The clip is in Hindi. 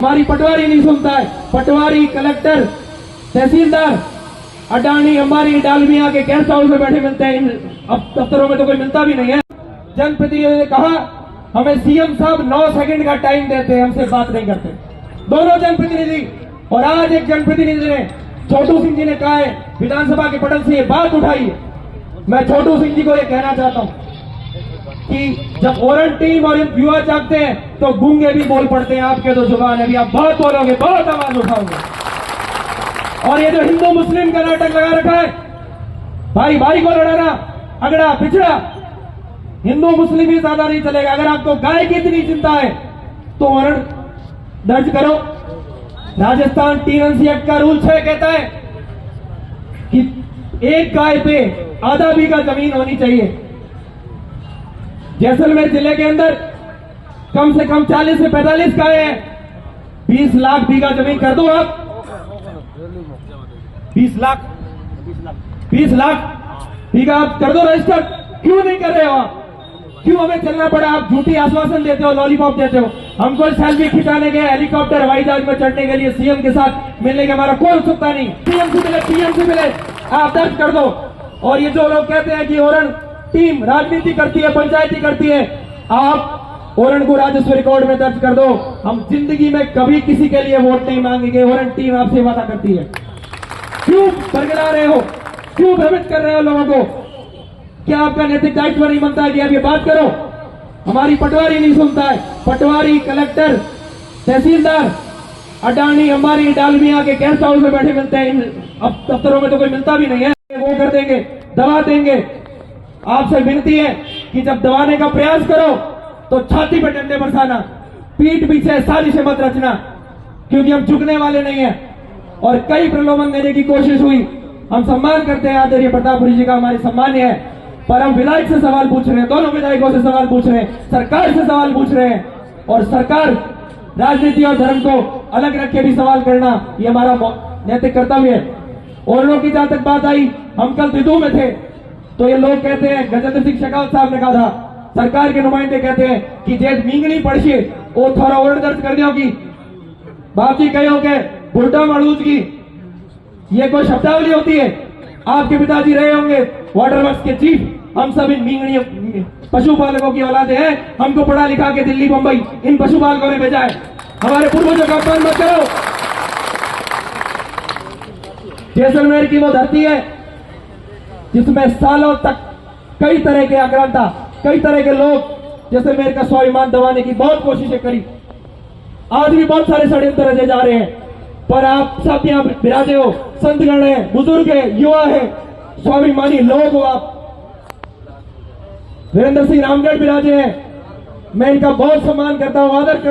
हमारी पटवारी नहीं सुनता है। पटवारी, कलेक्टर, तहसीलदार, अडानी, हमारी डालमिया के गेस्ट हाउस में बैठे मिलते हैं। अब दफ्तरों में तो कोई मिलता भी नहीं है। जनप्रतिनिधियों ने कहा हमें सीएम साहब 9 सेकंड का टाइम देते हैं, हमसे बात नहीं करते, दोनों जनप्रतिनिधि। और आज एक जनप्रतिनिधि ने, छोटू सिंह जी ने कहा है, विधानसभा के पटल से ये बात उठाई है। मैं छोटू सिंह जी को ये कहना चाहता हूं कि जब ओरन टीम और युवा जागते हैं तो गूंगे भी बोल पड़ते हैं। आपके तो जुबान है, अभी आप बहुत बोलोगे, बहुत आवाज उठाओगे। और ये जो हिंदू मुस्लिम का नाटक लगा रखा है, भाई भाई को लड़ाना, अगड़ा पिछड़ा, हिंदू मुस्लिम ही ज्यादा नहीं चलेगा। अगर आपको गाय की इतनी चिंता है तो वारंट दर्ज करो। राजस्थान टीएनसी एक्ट का रूल 6 कहता है कि एक गाय पे आधा बीघा जमीन होनी चाहिए। जैसलमेर जिले के अंदर कम से कम 40 से 45 गाय हैं। 20 लाख बीघा जमीन कर दो आप। 20 लाख बीघा आप कर दो रजिस्टर। क्यों नहीं कर रहे हो आप? क्यों हमें चलना पड़ा? आप झूठी आश्वासन देते हो, लॉलीपॉप देते हो। हमको सेल्फी खिंचाने के, हेलीकॉप्टर, हवाई जहाज में चढ़ने के लिए सीएम के साथ मिलने का हमारा कोई उत्सुकता नहीं। सीएम से मिले, पीएम से मिले, आप दर्ज कर दो। और ये जो लोग कहते हैं कि ओरन टीम राजनीति करती है, पंचायती करती है, आप ओरन को राजस्व रिकॉर्ड में दर्ज कर दो। हम जिंदगी में कभी किसी के लिए वोट नहीं मांगेंगे। ओरन टीम आपसे वादा करती है। क्यों बरगला रहे हो? क्यों भ्रमित कर रहे हो लोगों को? क्या आपका नैतिक दायित्व नहीं बनता है कि आप ये बात करो? हमारी पटवारी नहीं सुनता है। पटवारी, कलेक्टर, तहसीलदार, अडानी, हमारी डालमिया के गेस्ट हाउस में बैठे मिलते हैं। अब दफ्तरों में तो कोई मिलता भी नहीं है। वो कर देंगे, दबा देंगे। आपसे विनती है कि जब दबाने का प्रयास करो तो छाती पर डंडे बरसाना, पीठ पीछे साजिशें मत रचना, क्योंकि हम झुकने वाले नहीं है। और कई प्रलोभन देने की कोशिश हुई। हम सम्मान करते हैं आदरणीय प्रतापपुरी जी का, हमारे सम्मान्य है, पर हम विधायक से सवाल पूछ रहे हैं, दोनों विधायकों से सवाल पूछ रहे हैं, सरकार से सवाल पूछ रहे हैं। और सरकार राजनीति और धर्म को अलग रख के भी सवाल करना, ये हमारा नैतिक कर्तव्य है। और लोगों की जहां तक बात आई, हम कल दिदू में थे तो ये लोग कहते हैं, गजेंद्र सिंह शेखावत साहब ने कहा था, सरकार के नुमाइंदे कहते हैं कि जेद मींगनी पड़शी वो थोड़ा और दर्ज कर दियो की बाकी कहो के बुढ़ा मड़ूज की, ये कोई शब्दावली होती है? आपके पिताजी रहे होंगे वाटर वर्क्स के चीफ। हम सब इन मींगनी पशुपालकों की औलादे हैं। हमको पढ़ा लिखा के दिल्ली बंबई इन पशुपालकों ने भेजा है। हमारे पूर्वजों का अपमान मत करो। जैसलमेर की वो धरती है जिसमें सालों तक कई तरह के आक्रांता, कई तरह के लोग जैसलमेर का स्वाभिमान दबाने की बहुत कोशिशें करी। आज भी बहुत सारे षड्यंत्र रचे जा रहे हैं, पर आप सब यहाँ विराजे हो। संतगण है, बुजुर्ग है, युवा है, स्वाभिमानी लोग हो आप। वीरेंद्र सिंह रामगढ़ विराजे हैं, मैं इनका बहुत सम्मान करता हूं, आदर करता हूं।